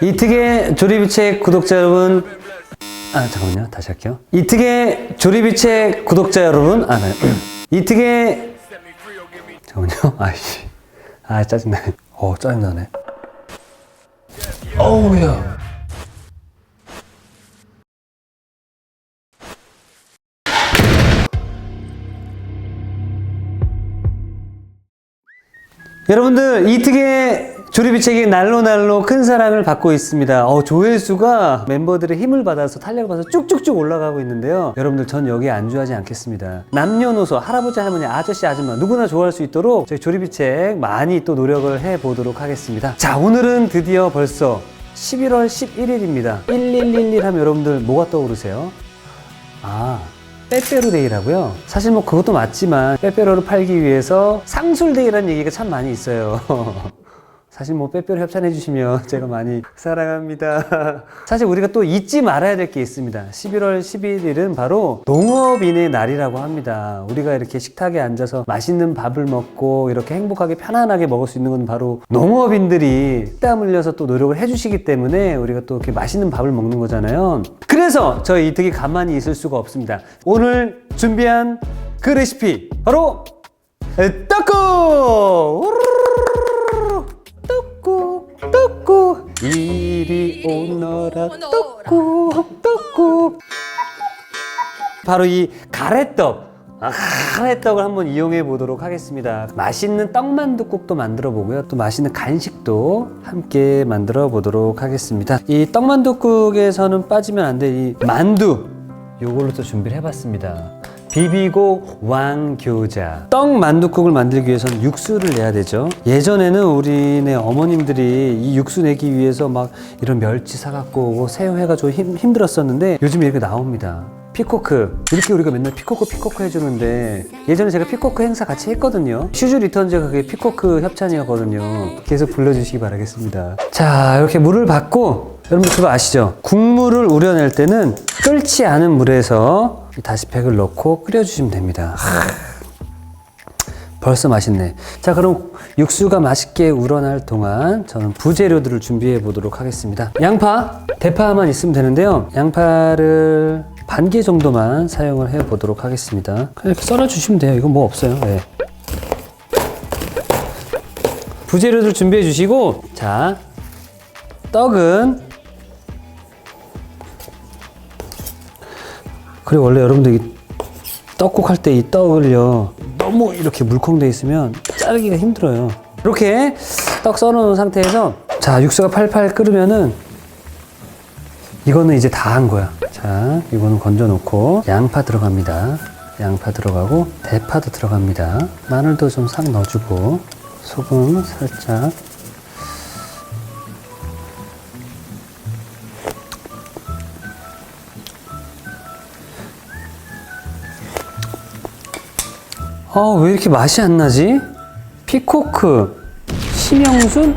이특의 조리비책 구독자 여러분, 잠깐만요. 다시 할게요. 이특의 조리비책 구독자 여러분, 이특의, 잠깐만요. 아이씨. 짜증나네. 짜증나네. 어우야. 여러분들, 이특의 조리비책이 날로 큰 사랑을 받고 있습니다. 조회수가 멤버들의 힘을 받아서 탄력을 받아서 쭉쭉쭉 올라가고 있는데요. 여러분들, 전 여기에 안주하지 않겠습니다. 남녀노소, 할아버지, 할머니, 아저씨, 아줌마 누구나 좋아할 수 있도록 저희 조리비책 많이 또 노력을 해보도록 하겠습니다. 자, 오늘은 드디어 벌써 11월 11일입니다. 1111 하면 여러분들 뭐가 떠오르세요? 빼빼로데이라고요? 사실 뭐 그것도 맞지만 빼빼로를 팔기 위해서 상술데이라는 얘기가 참 많이 있어요. 사실 뭐 빼빼로 협찬해 주시면 제가 많이 사랑합니다. 사실 우리가 또 잊지 말아야 될 게 있습니다. 11월 11일은 바로 농업인의 날이라고 합니다. 우리가 이렇게 식탁에 앉아서 맛있는 밥을 먹고 이렇게 행복하게 편안하게 먹을 수 있는 건 바로 농업인들이 땀 흘려서 또 노력을 해 주시기 때문에 우리가 또 이렇게 맛있는 밥을 먹는 거잖아요. 그래서 저희 이특이 가만히 있을 수가 없습니다. 오늘 준비한 그 레시피 바로 떡국! 떡국 이리 오너라 떡국 바로 이 가래떡 가래떡을 한번 이용해 보도록 하겠습니다. 맛있는 떡만둣국도 만들어 보고요, 또 맛있는 간식도 함께 만들어 보도록 하겠습니다. 이 떡만둣국에서는 빠지면 안 될 이 만두, 요걸로 또 준비를 해봤습니다. 비비고 왕교자. 떡 만둣국을 만들기 위해서는 육수를 내야 되죠. 예전에는 우리네 어머님들이 이 육수 내기 위해서 막 이런 멸치 사갖고 오고 새우 해가지고 힘들었었는데 요즘 이렇게 나옵니다. 피코크. 이렇게 우리가 맨날 피코크 해주는데 예전에 제가 피코크 행사 같이 했거든요. 슈즈 리턴즈가 그게 피코크 협찬이었거든요. 계속 불러주시기 바라겠습니다. 자, 이렇게 물을 받고, 여러분 그거 아시죠? 국물을 우려낼 때는 끓지 않은 물에서 다시팩을 넣고 끓여주시면 됩니다. 벌써 맛있네. 자, 그럼 육수가 맛있게 우러날 동안 저는 부재료들을 준비해 보도록 하겠습니다. 양파, 대파만 있으면 되는데요. 양파를 반 개 정도만 사용을 해 보도록 하겠습니다. 그냥 이렇게 썰어 주시면 돼요. 이건 뭐 없어요. 네. 부재료들 준비해 주시고, 자, 떡은, 그리고 원래 여러분들 이 떡국 할 때 이 떡을요, 너무 이렇게 물컹돼 있으면 자르기가 힘들어요. 이렇게 떡 썰어놓은 상태에서, 자, 육수가 팔팔 끓으면은 이거는 이제 다 한 거야. 자, 이거는 건져 놓고 양파 들어갑니다. 양파 들어가고 대파도 들어갑니다. 마늘도 좀 싹 넣어주고 소금 살짝. 왜 이렇게 맛이 안 나지? 피코크, 심영순?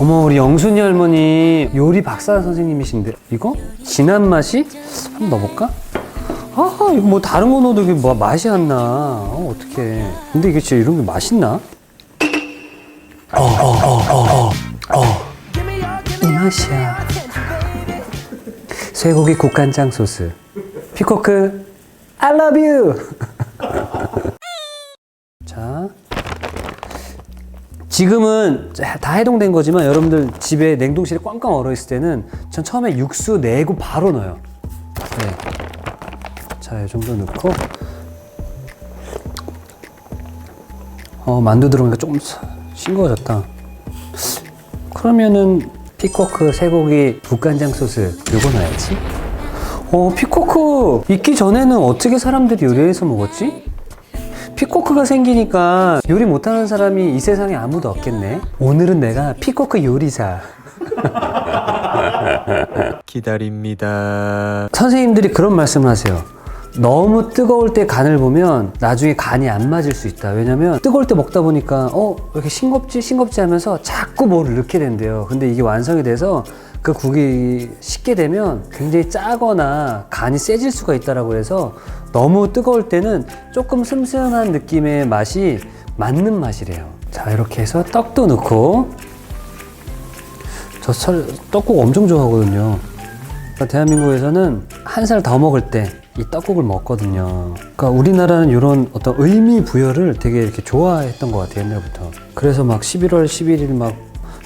어머, 우리 영순이 할머니 요리 박사 선생님이신데 이거? 진한 맛이? 한번 넣어볼까? 이거 뭐 다른 거 넣어도 이게 뭐 맛이 안 나. 어떡해. 근데 이게 진짜 이런 게 맛있나? 이 맛이야. 쇠고기 국간장 소스. 피코크, I love you! 자, 지금은 다 해동된 거지만 여러분들 집에 냉동실에 꽝꽝 얼어 있을 때는 전 처음에 육수 내고 바로 넣어요. 네. 자, 이 정도 넣고, 만두 들어오니까 조금 싱거워졌다. 그러면은 피코크 쇠고기 국간장 소스 요거 넣어야지. 피코크 있기 전에는 어떻게 사람들이 요리해서 먹었지? 피코크가 생기니까 요리 못하는 사람이 이 세상에 아무도 없겠네. 오늘은 내가 피코크 요리사. 기다립니다. 선생님들이 그런 말씀을 하세요. 너무 뜨거울 때 간을 보면 나중에 간이 안 맞을 수 있다. 왜냐면 뜨거울 때 먹다 보니까 왜 이렇게 싱겁지 하면서 자꾸 뭐를 넣게 된대요. 근데 이게 완성이 돼서 그 국이 식게 되면 굉장히 짜거나 간이 세질 수가 있다라고 해서 너무 뜨거울 때는 조금 슴슴한 느낌의 맛이 맞는 맛이래요. 자, 이렇게 해서 떡도 넣고, 떡국 엄청 좋아하거든요. 대한민국에서는 한 살 더 먹을 때 이 떡국을 먹거든요. 그러니까 우리나라는 이런 어떤 의미 부여를 되게 이렇게 좋아했던 것 같아요, 옛날부터. 그래서 막 11월 11일 막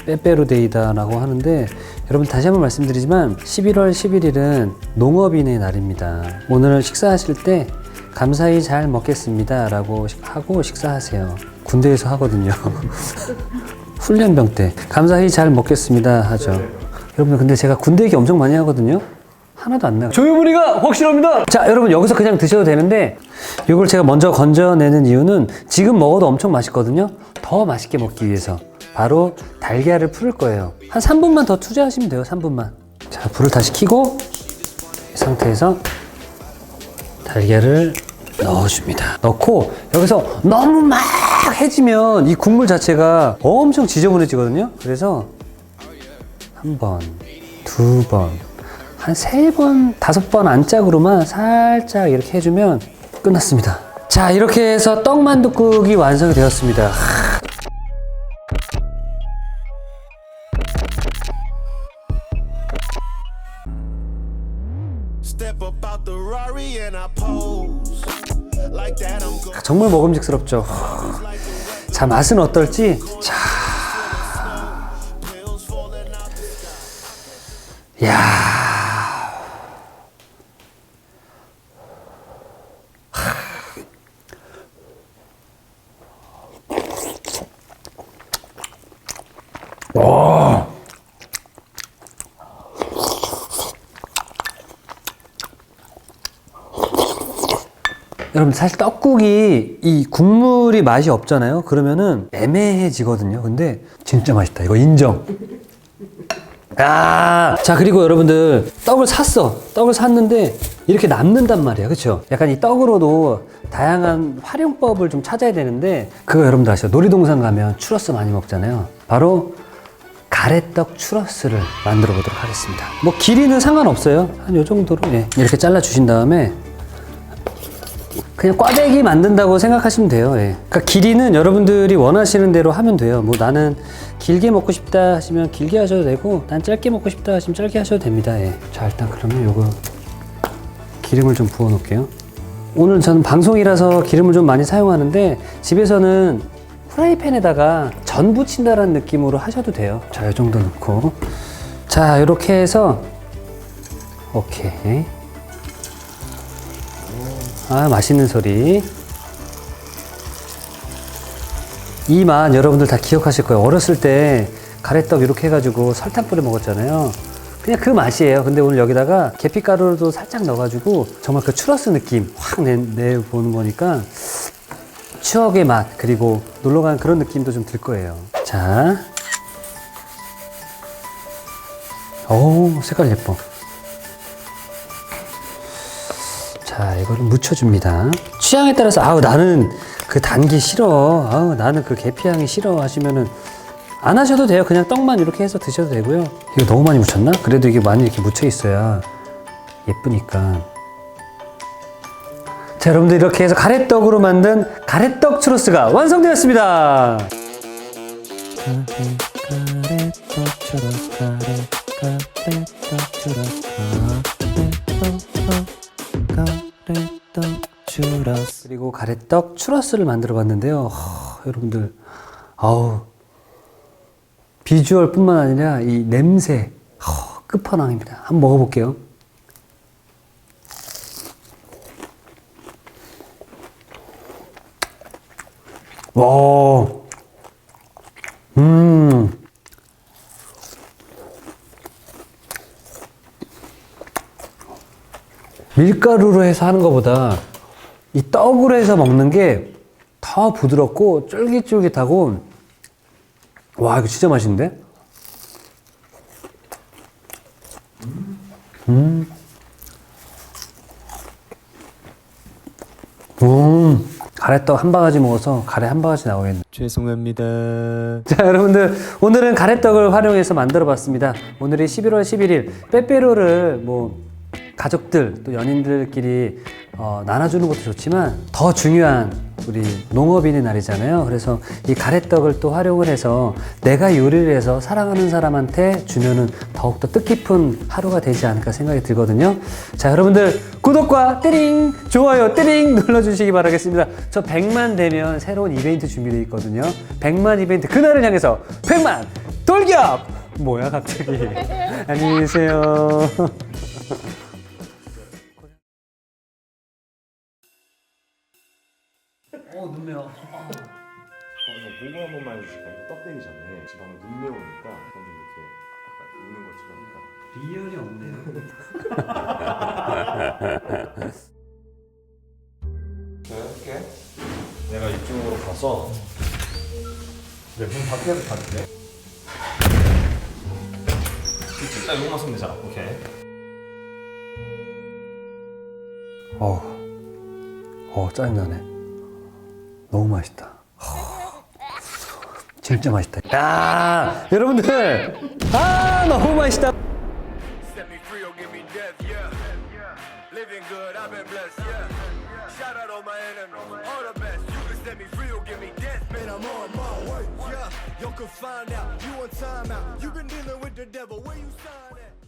빼빼로데이다라고 하는데, 여러분 다시 한번 말씀드리지만 11월 11일은 농업인의 날입니다. 오늘 식사하실 때 감사히 잘 먹겠습니다 라고 하고 식사하세요. 군대에서 하거든요. 훈련병 때 감사히 잘 먹겠습니다 하죠. 여러분 근데 제가 군대 얘기 엄청 많이 하거든요. 하나도 안 나가요. 조유분이가 확실합니다. 자, 여러분 여기서 그냥 드셔도 되는데, 이걸 제가 먼저 건져내는 이유는 지금 먹어도 엄청 맛있거든요. 더 맛있게 먹기 위해서 바로 달걀을 풀을 거예요. 한 3분만 더 투자하시면 돼요. 3분만. 자, 불을 다시 켜고 이 상태에서 달걀을 넣어줍니다. 넣고 여기서 너무 막 해지면 이 국물 자체가 엄청 지저분해지거든요. 그래서 한 번, 두 번, 한 3번, 5번 안짝으로만 살짝 이렇게 해주면 끝났습니다. 자, 이렇게 해서 떡만둣국이 완성이 되었습니다. 정말 먹음직스럽죠. 자, 맛은 어떨지. 자, 야. 와. 여러분 사실 떡국이 이 국물이 맛이 없잖아요. 그러면은 애매해지거든요. 근데 진짜 맛있다. 이거 인정. 아, 자, 그리고 여러분들 떡을 샀는데 이렇게 남는단 말이야. 그쵸? 약간 이 떡으로도 다양한 활용법을 좀 찾아야 되는데, 그거 여러분들 아시죠? 놀이동산 가면 추러스 많이 먹잖아요. 바로 가래떡 추러스를 만들어 보도록 하겠습니다. 뭐 길이는 상관없어요. 한 요 정도로 이렇게 잘라 주신 다음에 그냥 꽈배기 만든다고 생각하시면 돼요. 그러니까 길이는 여러분들이 원하시는 대로 하면 돼요. 뭐 나는 길게 먹고 싶다 하시면 길게 하셔도 되고, 난 짧게 먹고 싶다 하시면 짧게 하셔도 됩니다. 자, 일단 그러면 요거 기름을 좀 부어 놓을게요. 오늘 저는 방송이라서 기름을 좀 많이 사용하는데, 집에서는 프라이팬에다가 전 부친다라는 느낌으로 하셔도 돼요. 자, 이 정도 넣고, 자, 이렇게 해서 오케이. 아, 맛있는 소리. 이 맛 여러분들 다 기억하실 거예요. 어렸을 때 가래떡 이렇게 해가지고 설탕 뿌려 먹었잖아요. 그냥 그 맛이에요. 근데 오늘 여기다가 계피가루도 살짝 넣어가지고 정말 그 추러스 느낌 확 내보는 거니까 추억의 맛, 그리고 놀러간 그런 느낌도 좀 들 거예요. 자, 오, 색깔 예뻐. 자, 이거를 묻혀줍니다. 취향에 따라서, 아우, 나는 그 단기 싫어, 아우, 나는 그 계피향이 싫어 하시면은 안 하셔도 돼요. 그냥 떡만 이렇게 해서 드셔도 되고요. 이거 너무 많이 묻혔나? 그래도 이게 많이 이렇게 묻혀 있어야 예쁘니까. 자, 여러분들 이렇게 해서 가래떡으로 만든 가래떡 추러스가 완성되었습니다. 가래떡 추러스, 가래떡 추러스, 가래떡 추러스. 그리고 가래떡 추러스를 만들어 봤는데요. 여러분들, 아우, 비주얼 뿐만 아니라 이 냄새, 끝판왕입니다. 한번 먹어볼게요. 와, 밀가루로 해서 하는 것보다 이 떡으로 해서 먹는 게 더 부드럽고 쫄깃쫄깃하고, 와, 이거 진짜 맛있는데? 가래떡 한 바가지 먹어서 가래 한 바가지 나오겠네. 죄송합니다. 자, 여러분들, 오늘은 가래떡을 활용해서 만들어 봤습니다. 오늘이 11월 11일 빼빼로를 뭐 가족들 또 연인들끼리 나눠주는 것도 좋지만 더 중요한 우리 농업인의 날이잖아요. 그래서 이 가래떡을 또 활용을 해서 내가 요리를 해서 사랑하는 사람한테 주면은 더욱더 뜻깊은 하루가 되지 않을까 생각이 들거든요. 자, 여러분들 구독과 띠링, 좋아요 띠링 눌러주시기 바라겠습니다. 저 100만 되면 새로운 이벤트 준비되어 있거든요. 100만 이벤트, 그날을 향해서 100만 돌격! 뭐야 갑자기. 안녕히 계세요. 눈 매워. 이거 공부 한 번만 해주실까요? 떡대기 전에 지방을 눈 매우니까 좀 이렇게 아까 우는 것처럼 리얼이 없네요. 내가 할게. 내가 이쪽으로 가서 문 밖에서 갈게. 딱 이거만 쓰면 되잖아. 오케이. 짜증나네. 너무 맛있다. 진짜 맛있다. 야, 여러분들, 너무 맛있다. Set me free or give me death, yeah. Living good, I've been blessed, yeah. Shout out all my enemies, all the best. You can set me free or give me death, man. I'm on my way, yeah. You can find out, you on time out. You been dealing with the devil, where you sign at?